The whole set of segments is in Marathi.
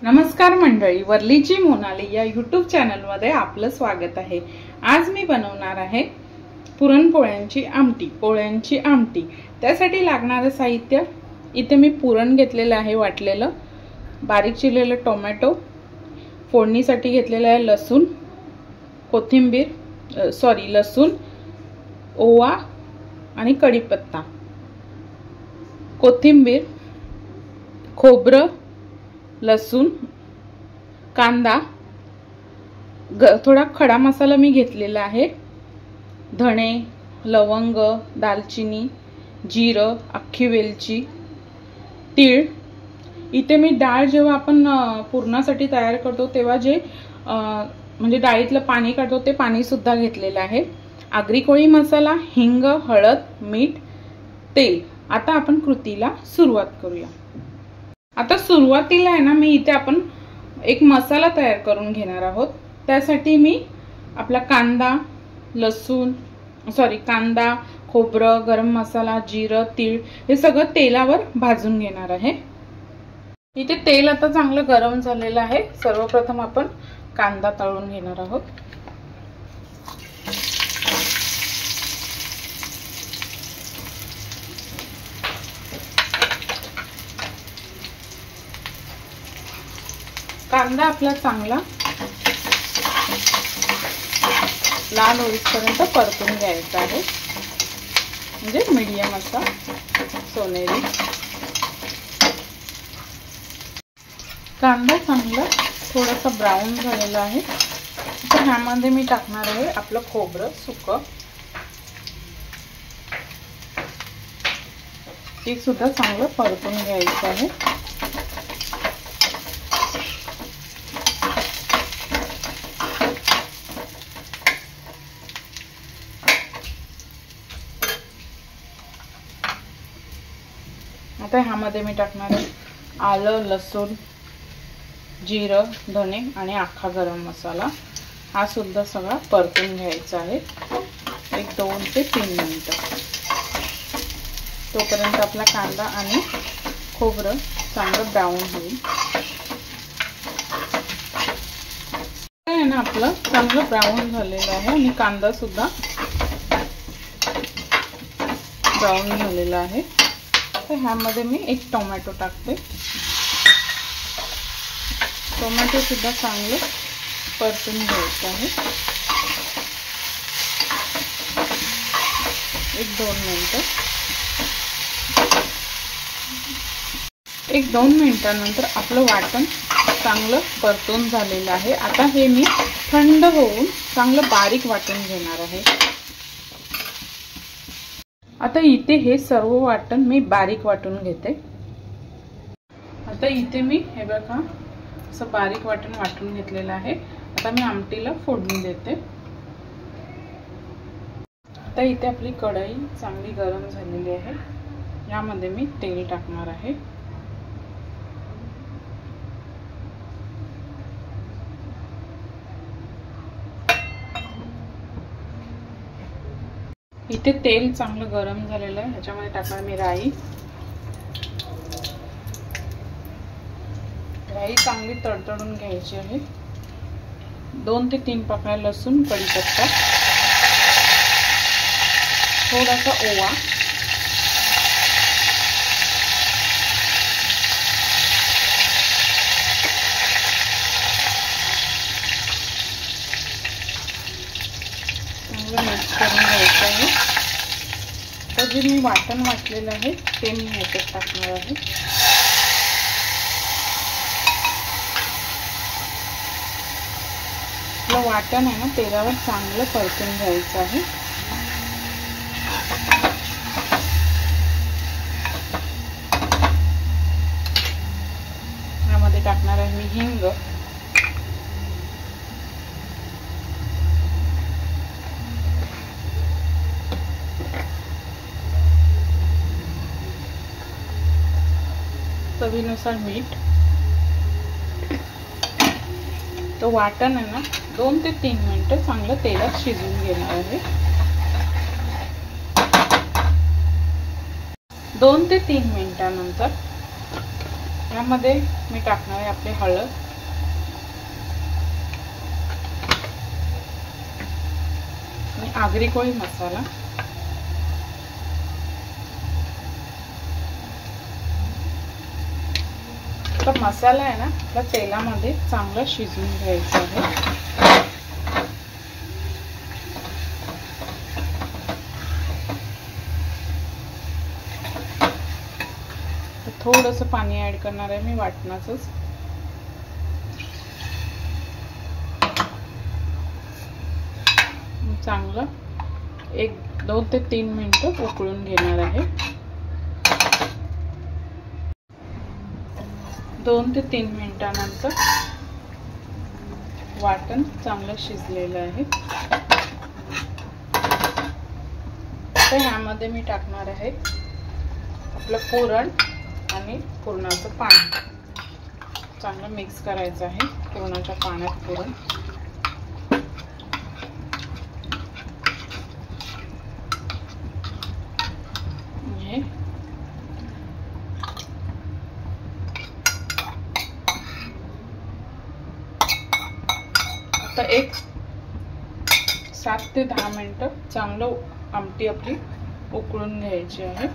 नमस्कार मंडळी, वर्लीची मोनाली या यूट्यूब चॅनलमध्ये आपलं स्वागत आहे। आज मी बनवणार आहे पुरणपोळ्यांची आमटी। पोळ्यांची आमटी त्यासाठी लागणारे साहित्य इथे मी पुरण घेतलेलं आहे वाटलेलं, बारीक चिरलेलं टोमॅटो, फोडणीसाठी घेतलेलं आहे लसूण, लसूण, ओवा आणि कढीपत्ता, कोथिंबीर, खोबरं, लसूण, कांदा, थोडा खडा मसाला मी घेतलेला आहे, धणे, लवंग, दालचिनी, जिरं, अख्खी वेलची, तीळ। इथे मी डाळ जेव्हा आपण पुरणासाठी तयार करतो तेव्हा जे म्हणजे डाळीतलं पाणी काढतो ते पाणी सुद्धा घेतलेलं आहे। आगरी कोळी मसाला, हिंग, हळद, मीठ, तेल। आता आपण कृतीला सुरुवात करूया। आता सुरुवातीला आहे ना, मी इथे आपण एक मसाला तयार करून घेणार आहोत। त्यासाठी मी आपला कांदा, खोबरं, गरम मसाला, जिरं, तीळ हे सगळं तेलावर भाजून घेणार आहे। इथे तेल आता चांगलं गरम झालेलं आहे। सर्वप्रथम आपण कांदा तळून घेणार आहोत। कांदा आपला चांगला लाल होईपर्यंत परतून घ्यायचा आहे, म्हणजे मीडियम असा सोनेरी। कांदा चांगला थोडासा ब्राऊन झालेला आहे। तर ह्यामध्ये मी टाकणार आहे आपलं खोबरं सुकं, ते सुद्धा चांगलं परतून घ्यायचं आहे। आता ह्यामध्ये मी टाकणार आहे आलं, लसूण, जिरं, धणे आणि अख्खा गरम मसाला। हा सुद्धा सगळा परतून घ्यायचा आहे एक 2 ते 3 मिनिटं। तोपर्यंत आपला कांदा आणि खोबरं चांगलं ब्राऊन होईल। आहे ना, आपलं चांगलं ब्राऊन झालेलं आहे आणि कांदा सुद्धा ब्राऊन झालेला आहे। तर ह्यामध्ये मी एक टोमॅटो टाकते। टोमॅटो सुद्धा चांगलं परतून घ्यायचं आहे एक 2 मिनिटं। 1-2 मिनिटांनंतर आपलं वाटण चांगलं परतून झालेलं आहे। आता हे मी थंड होऊन चांगलं बारीक वाटून घेणार आहे। आता इथे हे सर्व वाटण मी बारीक वाटून घेते। आता इथे मी हे बघा असं बारीक वाटून घेतलेलं आहे। आता मी आमटीला फोडणी देते। आता इथे आपली कढई चांगली गरम झालेली आहे। यामध्ये मी तेल टाकणार आहे। इथे तेल चांगलं गरम झालेलं आहे। ह्याच्यामध्ये टाकणार मी राई चांगली तडतडून घ्यायची आहे। 2 ते 3 पाकळ्या लसूण, कढीपत्ता, थोडासा ओवा, चांगलं मिक्स करून घ्यायचं आहे। तर जे मी वाटण वाटलेलं आहे ते मी ह्याच्यात टाकणार आहे। वाटण आहे ना तेलावर चांगलं परतून घ्यायचं आहे। यामध्ये टाकणार आहे मी हिंग, चवीनुसार मीठ। तो वाटण आहे ना 2 ते 3 मिनिटं चांगलं तेलात शिजवून घेणार आहे। 2 ते 3 मिनिटांनंतर यामध्ये मी टाकणार आहे आपली हळद, आणि आगरी कोळी मसाला, तर मसाला आहे ना आपला तेलामध्ये चांगला शिजवून घ्यायचा आहे. थोडंसं पाणी ऍड करणार आहे मी वाटणाचंच. चांगलं 2 ते 3 मिनिटं उकळून घेणार आहे. 2 ते 3 मिनिटांनंतर वाटण चांगलं शिजलेलं आहे. तर ह्यामध्ये मी टाकणार आहे आपलं पुरण आणि पुरणाचं पाणी. चांगलं मिक्स करायचं आहे पुरणाच्या पाण्यात पुरण. आता 7 ते 10 मिनिटं चांगलं आमटी आपली उकळून घ्यायची आहे.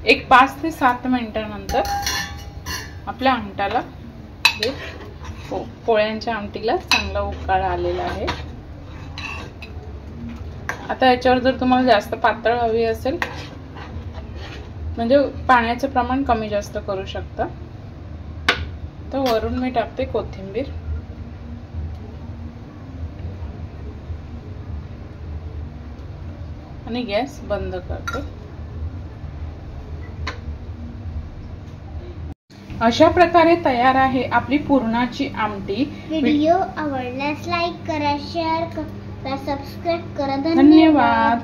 एक 5 ते 7 मिनिटांनंतर आपल्या आमटाला पोळ्यांच्या आमटीला चांगला उकाळ आलेला आहे. आता याच्यावर जर तुम्हाला जास्त पातळ हवी असेल म्हणजे पाण्याचं प्रमाण कमी जास्त करू शकता. तर वरून मी टाकते कोथिंबीर. आणि गॅस बंद करते. अशा प्रकारे तयार आहे आपली पुरणाची आमटी. व्हिडिओ आवडल्यास लाईक करा, शेअर करा, सबस्क्राइब करा. धन्यवाद.